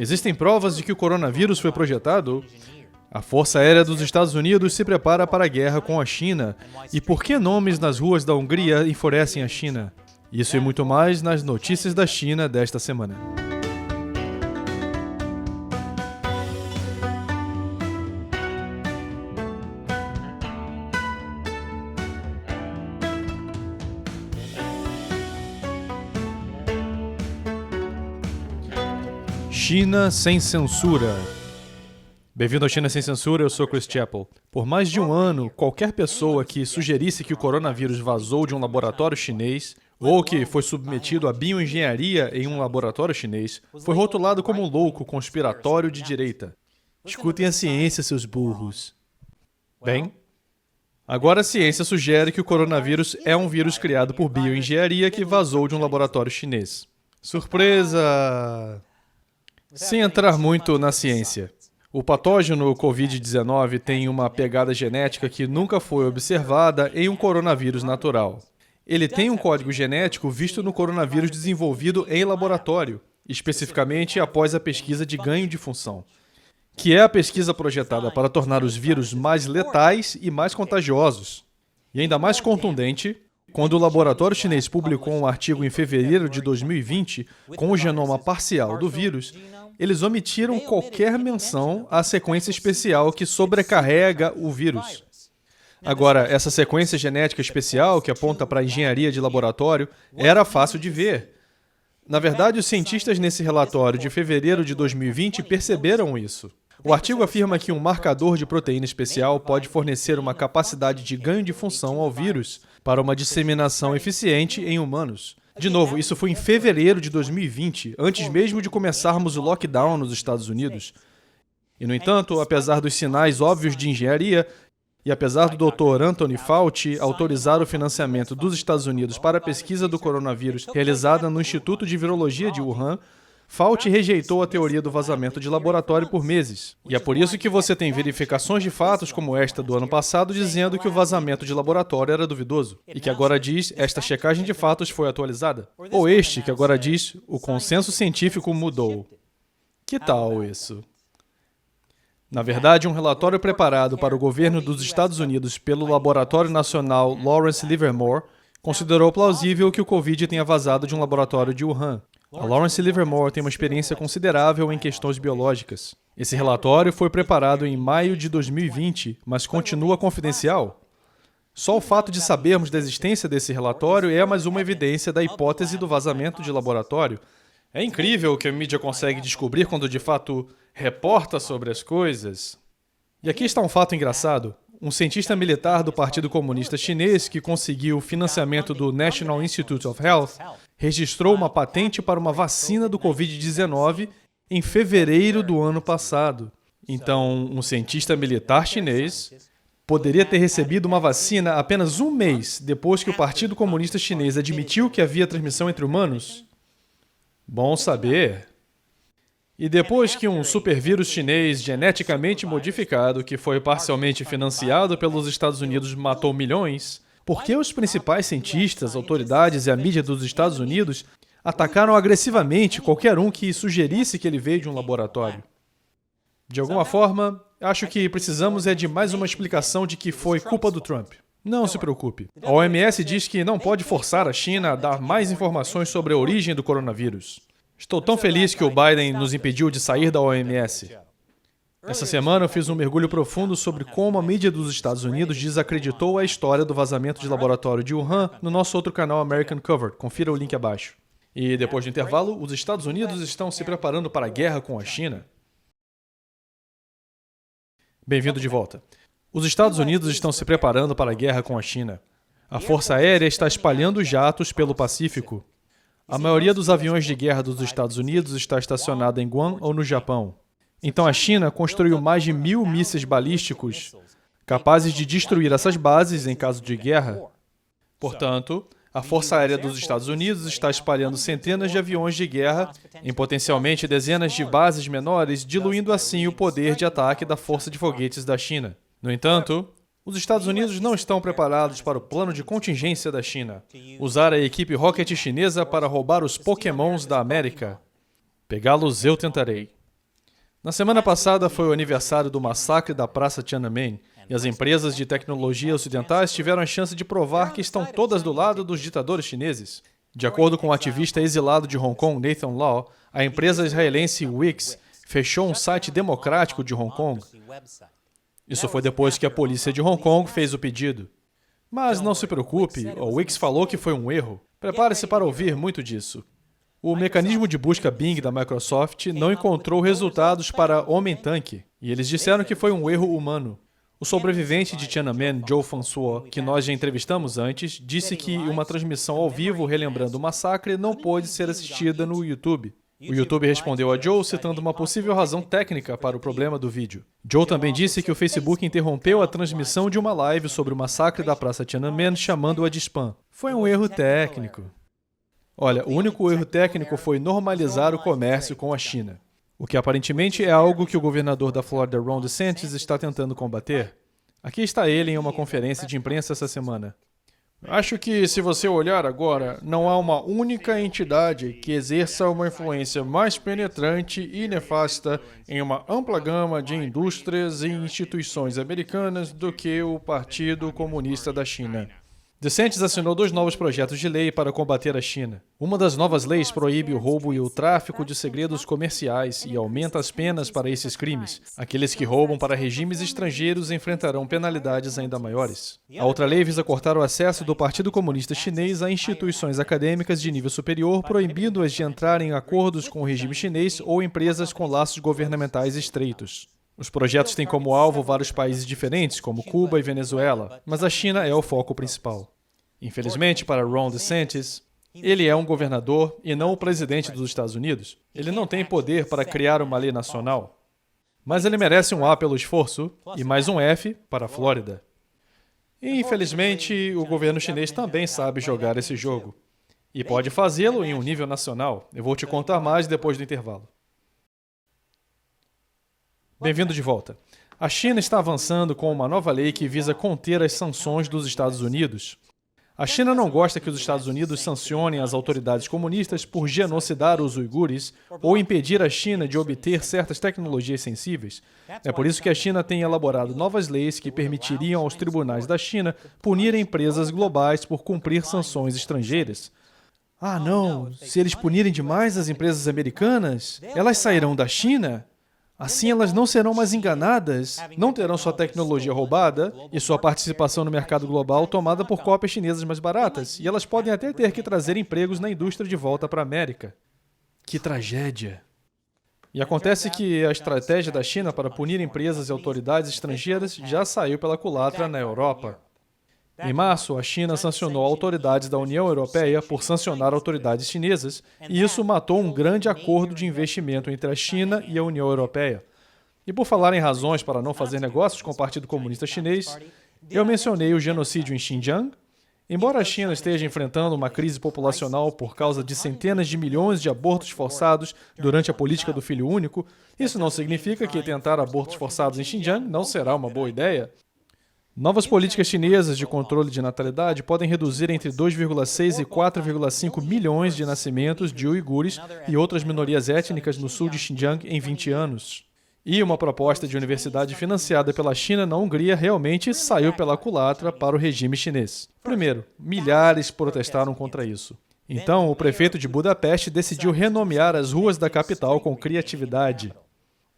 Existem provas de que o coronavírus foi projetado? A Força Aérea dos Estados Unidos se prepara para a guerra com a China. E por que nomes nas ruas da Hungria enfurecem a China? Isso e muito mais nas notícias da China desta semana. China sem censura. Bem-vindo ao China Sem Censura, eu sou Chris Chappell. Por mais de um ano, qualquer pessoa que sugerisse que o coronavírus vazou de um laboratório chinês ou que foi submetido à bioengenharia em um laboratório chinês foi rotulado como um louco conspiratório de direita. Escutem a ciência, seus burros. Bem, agora a ciência sugere que o coronavírus é um vírus criado por bioengenharia que vazou de um laboratório chinês. Surpresa! Sem entrar muito na ciência. O patógeno Covid-19 tem uma pegada genética que nunca foi observada em um coronavírus natural. Ele tem um código genético visto no coronavírus desenvolvido em laboratório, especificamente após a pesquisa de ganho de função, que é a pesquisa projetada para tornar os vírus mais letais e mais contagiosos. E ainda mais contundente, quando o laboratório chinês publicou um artigo em fevereiro de 2020 com o genoma parcial do vírus, eles omitiram qualquer menção à sequência especial que sobrecarrega o vírus. Agora, essa sequência genética especial, que aponta para a engenharia de laboratório, era fácil de ver. Na verdade, os cientistas nesse relatório de fevereiro de 2020 perceberam isso. O artigo afirma que um marcador de proteína especial pode fornecer uma capacidade de ganho de função ao vírus para uma disseminação eficiente em humanos. De novo, isso foi em fevereiro de 2020, antes mesmo de começarmos o lockdown nos Estados Unidos. E, no entanto, apesar dos sinais óbvios de engenharia, e apesar do Dr. Anthony Fauci autorizar o financiamento dos Estados Unidos para a pesquisa do coronavírus realizada no Instituto de Virologia de Wuhan, Fauci rejeitou a teoria do vazamento de laboratório por meses. E é por isso que você tem verificações de fatos como esta do ano passado dizendo que o vazamento de laboratório era duvidoso. E que agora diz, esta checagem de fatos foi atualizada. Ou este, que agora diz, o consenso científico mudou. Que tal isso? Na verdade, um relatório preparado para o governo dos Estados Unidos pelo Laboratório Nacional Lawrence Livermore considerou plausível que o Covid tenha vazado de um laboratório de Wuhan. A Lawrence Livermore tem uma experiência considerável em questões biológicas. Esse relatório foi preparado em maio de 2020, mas continua confidencial. Só o fato de sabermos da existência desse relatório é mais uma evidência da hipótese do vazamento de laboratório. É incrível o que a mídia consegue descobrir quando de fato reporta sobre as coisas. E aqui está um fato engraçado. Um cientista militar do Partido Comunista Chinês que conseguiu o financiamento do National Institute of Health registrou uma patente para uma vacina do Covid-19 em fevereiro do ano passado. Então, um cientista militar chinês poderia ter recebido uma vacina apenas um mês depois que o Partido Comunista Chinês admitiu que havia transmissão entre humanos? Bom saber. E depois que um supervírus chinês geneticamente modificado, que foi parcialmente financiado pelos Estados Unidos, matou milhões, por que os principais cientistas, autoridades e a mídia dos Estados Unidos atacaram agressivamente qualquer um que sugerisse que ele veio de um laboratório? De alguma forma, acho que precisamos de mais uma explicação de que foi culpa do Trump. Não se preocupe. A OMS diz que não pode forçar a China a dar mais informações sobre a origem do coronavírus. Estou tão feliz que o Biden nos impediu de sair da OMS. Essa semana eu fiz um mergulho profundo sobre como a mídia dos Estados Unidos desacreditou a história do vazamento de laboratório de Wuhan no nosso outro canal American Covered. Confira o link abaixo. E depois do intervalo, os Estados Unidos estão se preparando para a guerra com a China. Bem-vindo de volta. Os Estados Unidos estão se preparando para a guerra com a China. A Força Aérea está espalhando jatos pelo Pacífico. A maioria dos aviões de guerra dos Estados Unidos está estacionada em Guam ou no Japão. Então a China construiu mais de 1.000 mísseis balísticos capazes de destruir essas bases em caso de guerra. Portanto, a Força Aérea dos Estados Unidos está espalhando centenas de aviões de guerra em potencialmente dezenas de bases menores, diluindo assim o poder de ataque da Força de Foguetes da China. No entanto, os Estados Unidos não estão preparados para o plano de contingência da China. Usar a equipe Rocket chinesa para roubar os Pokémons da América. Pegá-los eu tentarei. Na semana passada foi o aniversário do massacre da Praça Tiananmen, e as empresas de tecnologia ocidentais tiveram a chance de provar que estão todas do lado dos ditadores chineses. De acordo com o ativista exilado de Hong Kong, Nathan Law, a empresa israelense Wix fechou um site democrático de Hong Kong. Isso foi depois que a polícia de Hong Kong fez o pedido. Mas não se preocupe, o Wix falou que foi um erro. Prepare-se para ouvir muito disso. O mecanismo de busca Bing da Microsoft não encontrou resultados para Homem-Tanque, e eles disseram que foi um erro humano. O sobrevivente de Tiananmen, Joe François, que nós já entrevistamos antes, disse que uma transmissão ao vivo relembrando o massacre não pôde ser assistida no YouTube. O YouTube respondeu a Joe citando uma possível razão técnica para o problema do vídeo. Joe também disse que o Facebook interrompeu a transmissão de uma live sobre o massacre da Praça Tiananmen, chamando-a de spam. Foi um erro técnico. Olha, o único erro técnico foi normalizar o comércio com a China, o que aparentemente é algo que o governador da Flórida, Ron DeSantis, está tentando combater. Aqui está ele em uma conferência de imprensa essa semana. Acho que, se você olhar agora, não há uma única entidade que exerça uma influência mais penetrante e nefasta em uma ampla gama de indústrias e instituições americanas do que o Partido Comunista da China. DeSantis assinou 2 novos projetos de lei para combater a China. Uma das novas leis proíbe o roubo e o tráfico de segredos comerciais e aumenta as penas para esses crimes. Aqueles que roubam para regimes estrangeiros enfrentarão penalidades ainda maiores. A outra lei visa cortar o acesso do Partido Comunista Chinês a instituições acadêmicas de nível superior, proibindo-as de entrar em acordos com o regime chinês ou empresas com laços governamentais estreitos. Os projetos têm como alvo vários países diferentes, como Cuba e Venezuela, mas a China é o foco principal. Infelizmente, para Ron DeSantis, ele é um governador e não o presidente dos Estados Unidos. Ele não tem poder para criar uma lei nacional. Mas ele merece um A pelo esforço e mais um F para a Flórida. E, infelizmente, o governo chinês também sabe jogar esse jogo. E pode fazê-lo em um nível nacional. Eu vou te contar mais depois do intervalo. Bem-vindo de volta. A China está avançando com uma nova lei que visa conter as sanções dos Estados Unidos. A China não gosta que os Estados Unidos sancionem as autoridades comunistas por genocidar os uigures ou impedir a China de obter certas tecnologias sensíveis. É por isso que a China tem elaborado novas leis que permitiriam aos tribunais da China punir empresas globais por cumprir sanções estrangeiras. Ah, não! Se eles punirem demais as empresas americanas, elas sairão da China? Assim elas não serão mais enganadas, não terão sua tecnologia roubada e sua participação no mercado global tomada por cópias chinesas mais baratas, e elas podem até ter que trazer empregos na indústria de volta para a América. Que tragédia! E acontece que a estratégia da China para punir empresas e autoridades estrangeiras já saiu pela culatra na Europa. Em março, a China sancionou autoridades da União Europeia por sancionar autoridades chinesas, e isso matou um grande acordo de investimento entre a China e a União Europeia. E por falar em razões para não fazer negócios com o Partido Comunista Chinês, eu mencionei o genocídio em Xinjiang. Embora a China esteja enfrentando uma crise populacional por causa de centenas de milhões de abortos forçados durante a política do filho único, isso não significa que tentar abortos forçados em Xinjiang não será uma boa ideia. Novas políticas chinesas de controle de natalidade podem reduzir entre 2,6 e 4,5 milhões de nascimentos de uigures e outras minorias étnicas no sul de Xinjiang em 20 anos. E uma proposta de universidade financiada pela China na Hungria realmente saiu pela culatra para o regime chinês. Primeiro, milhares protestaram contra isso. Então, o prefeito de Budapeste decidiu renomear as ruas da capital com criatividade.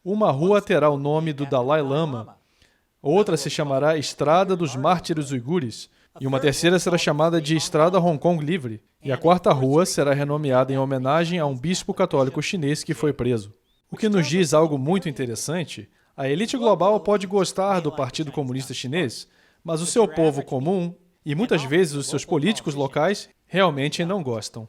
Uma rua terá o nome do Dalai Lama, outra se chamará Estrada dos Mártires Uigures, e uma terceira será chamada de Estrada Hong Kong Livre, e a quarta rua será renomeada em homenagem a um bispo católico chinês que foi preso. O que nos diz algo muito interessante: a elite global pode gostar do Partido Comunista Chinês, mas o seu povo comum, e muitas vezes os seus políticos locais, realmente não gostam.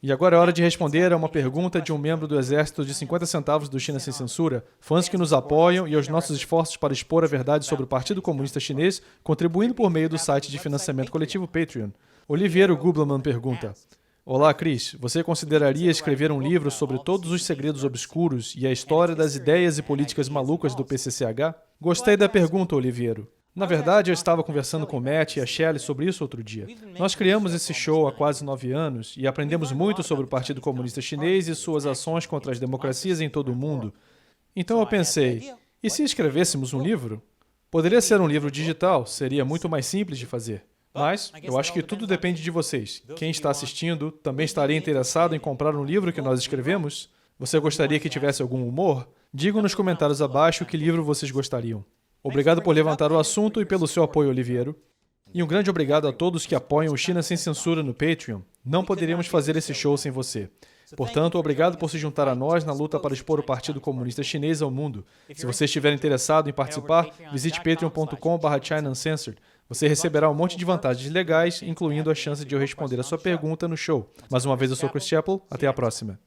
E agora é hora de responder a uma pergunta de um membro do exército de 50 centavos do China Sem Censura, fãs que nos apoiam e aos nossos esforços para expor a verdade sobre o Partido Comunista Chinês, contribuindo por meio do site de financiamento coletivo Patreon. Oliveira Gublerman pergunta: Olá, Chris. Você consideraria escrever um livro sobre todos os segredos obscuros e a história das ideias e políticas malucas do PCCH? Gostei da pergunta, Oliveira. Na verdade, eu estava conversando com o Matt e a Shelley sobre isso outro dia. Nós criamos esse show há quase 9 anos e aprendemos muito sobre o Partido Comunista Chinês e suas ações contra as democracias em todo o mundo. Então eu pensei, e se escrevêssemos um livro? Poderia ser um livro digital, seria muito mais simples de fazer. Mas eu acho que tudo depende de vocês. Quem está assistindo também estaria interessado em comprar um livro que nós escrevemos? Você gostaria que tivesse algum humor? Digam nos comentários abaixo que livro vocês gostariam. Obrigado por levantar o assunto e pelo seu apoio, Oliveiro. E um grande obrigado a todos que apoiam o China Sem Censura no Patreon. Não poderíamos fazer esse show sem você. Portanto, obrigado por se juntar a nós na luta para expor o Partido Comunista Chinês ao mundo. Se você estiver interessado em participar, visite patreon.com/China Uncensored. Você receberá um monte de vantagens legais, incluindo a chance de eu responder a sua pergunta no show. Mais uma vez, eu sou Chris Chappell. Até a próxima.